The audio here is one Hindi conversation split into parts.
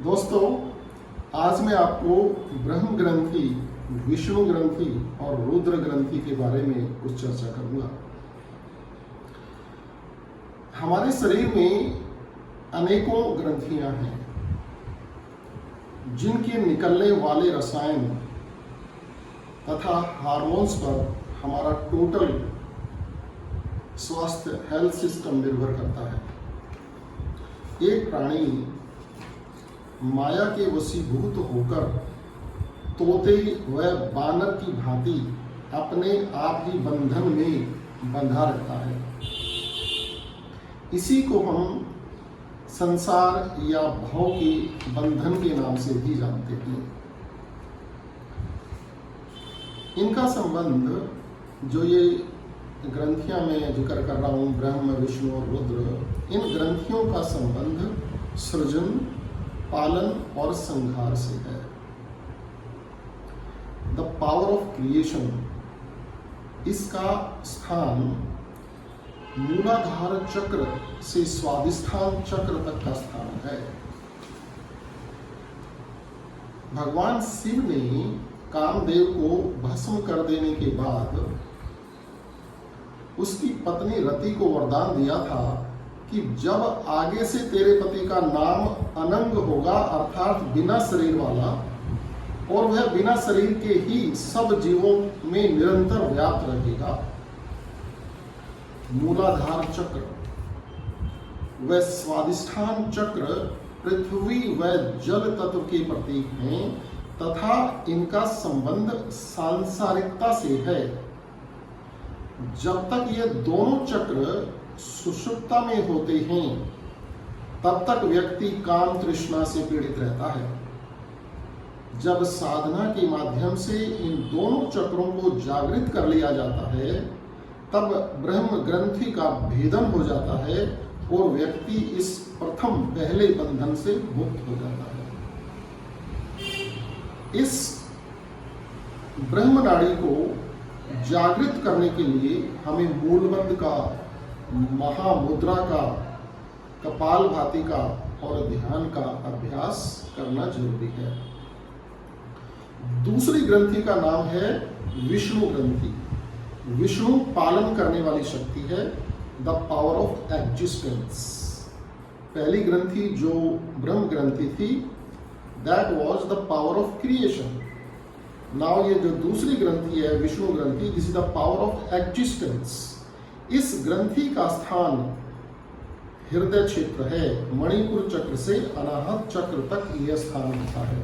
दोस्तों, आज मैं आपको ब्रह्म ग्रंथि, विष्णु ग्रंथि और रुद्र ग्रंथि के बारे में कुछ चर्चा करूंगा। हमारे शरीर में अनेकों ग्रंथियां हैं जिनके निकलने वाले रसायन तथा हार्मोन्स पर हमारा टोटल स्वास्थ्य हेल्थ सिस्टम निर्भर करता है। एक प्राणी माया के वशीभूत होकर तोते व बानर की भांति अपने आप ही बंधन में बंधा रहता है। इसी को हम संसार या भव के बंधन के नाम से भी जानते हैं। इनका संबंध, जो ये ग्रंथियां मैं जिक्र कर रहा हूं, ब्रह्म, विष्णु और रुद्र, इन ग्रंथियों का संबंध सृजन, पालन और संहार से है। द पावर ऑफ क्रिएशन, इसका स्थान मूलाधार चक्र से स्वादिष्ठान चक्र तक का स्थान है। भगवान शिव ने कामदेव को भस्म कर देने के बाद उसकी पत्नी रति को वरदान दिया था कि जब आगे से तेरे पति का नाम अनंग होगा, अर्थात बिना शरीर वाला, और वह बिना शरीर के ही सब जीवों में निरंतर व्याप्त रहेगा। मूलाधार चक्र व स्वादिष्ठान चक्र पृथ्वी व जल तत्व के प्रतीक हैं तथा इनका संबंध सांसारिकता से है। जब तक ये दोनों चक्र सुषुप्ता में होते हैं तब तक व्यक्ति काम तृष्णा से पीड़ित रहता है। जब साधना के माध्यम से इन दोनों चक्रों को जागृत कर लिया जाता है तब ब्रह्म ग्रंथि का भेदन हो जाता है और व्यक्ति इस प्रथम पहले बंधन से मुक्त हो जाता है। इस ब्रह्म नाड़ी को जागृत करने के लिए हमें मूलबंध का, महामुद्रा का, कपालभाति का और ध्यान का अभ्यास करना जरूरी है। दूसरी ग्रंथि का नाम है विष्णु ग्रंथि। विष्णु पालन करने वाली शक्ति है, द पावर ऑफ एग्जिस्टेंस। पहली ग्रंथि जो ब्रह्म ग्रंथि थी, that was the power of creation. Now ये जो दूसरी ग्रंथि है विष्णु ग्रंथि, this is the power of existence. इस ग्रंथि का स्थान हृदय क्षेत्र है। मणिपुर चक्र से अनाहत चक्र तक यह स्थान होता है।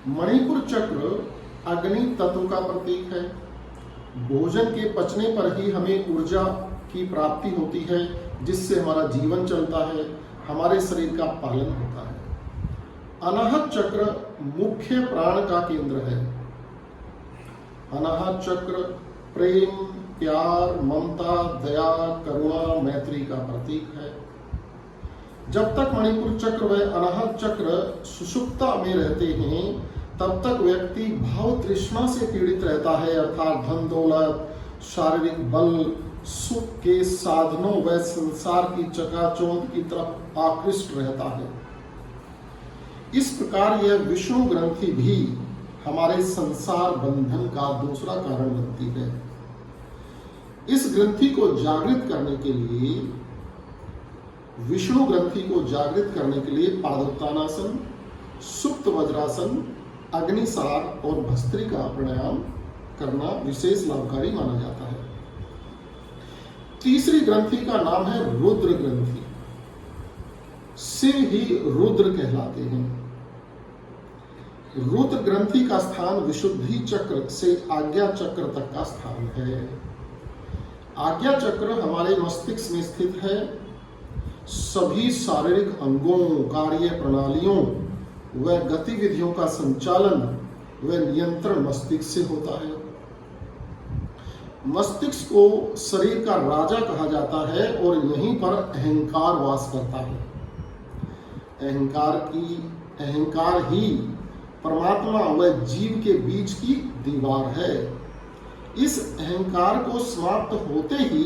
मणिपुर चक्र अग्नि तत्व का प्रतीक है। भोजन के पचने पर ही हमें ऊर्जा की प्राप्ति होती है, जिससे हमारा जीवन चलता है, हमारे शरीर का पालन होता है। अनाहत चक्र मुख्य प्राण का केंद्र है। अनाहत चक्र प्रेम, प्यार, ममता, दया, करुणा, मैत्री का प्रतीक है। जब तक मणिपुर चक्र व अनाहत चक्र सुषुप्ता में रहते हैं तब तक व्यक्ति भाव तृष्णा से पीड़ित रहता है, अर्थात धन दौलत, शारीरिक बल, सुख के साधनों व संसार की चकाचौंध की तरफ आकृष्ट रहता है। इस प्रकार यह विष्णु ग्रंथि भी हमारे संसार बंधन का दूसरा कारण बनती है। इस ग्रंथि को जागृत करने के लिए, विष्णु ग्रंथि को जागृत करने के लिए पादोत्तानासन, सुप्त वज्रासन, अग्निसार और भस्त्रिका प्राणायाम करना विशेष लाभकारी माना जाता है। तीसरी ग्रंथि का नाम है रुद्र ग्रंथि। शिव ही रुद्र कहलाते हैं। रुद्र ग्रंथि का स्थान विशुद्धि चक्र से आज्ञा चक्र तक का स्थान है। आज्ञा चक्र हमारे मस्तिष्क में स्थित है। सभी शारीरिक अंगों, कार्य प्रणालियों व गतिविधियों का संचालन व नियंत्रण मस्तिष्क से होता है। मस्तिष्क को शरीर का राजा कहा जाता है और यहीं पर अहंकार वास करता है। अहंकार ही परमात्मा व जीव के बीच की दीवार है। इस अहंकार को समाप्त होते ही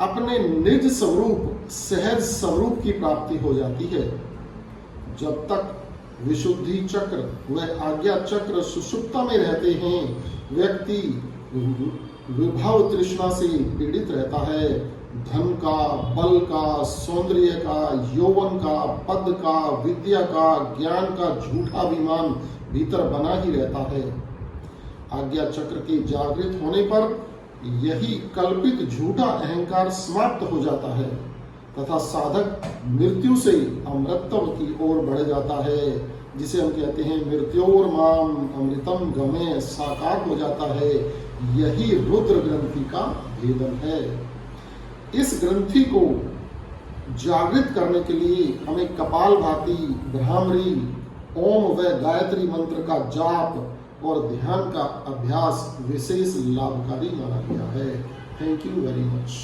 अपने निज स्वरूप सहज स्वरूप की प्राप्ति हो जाती है। जब तक विशुद्धि चक्र व आज्ञा चक्र सुषुप्ता में रहते हैं, व्यक्ति विभव तृष्णा से पीड़ित रहता है। धन का, बल का, सौंदर्य का, यौवन का, पद का, विद्या का, ज्ञान का झूठा अभिमान भीतर बना ही रहता है। आज्ञा चक्र के जागृत होने पर यही कल्पित झूठा अहंकार समाप्त हो जाता है तथा साधक मृत्यु से अमृतत्व की ओर बढ़ जाता है, जिसे हम कहते हैं मृत्योर माम अमृतम गमे, साकार हो जाता है। यही रुद्र ग्रंथि का भेदन है। इस ग्रंथि को जागृत करने के लिए हमें कपालभाति, भ्रामरी, ओम व गायत्री मंत्र का जाप और ध्यान का अभ्यास विशेष लाभकारी माना गया है। Thank you very much.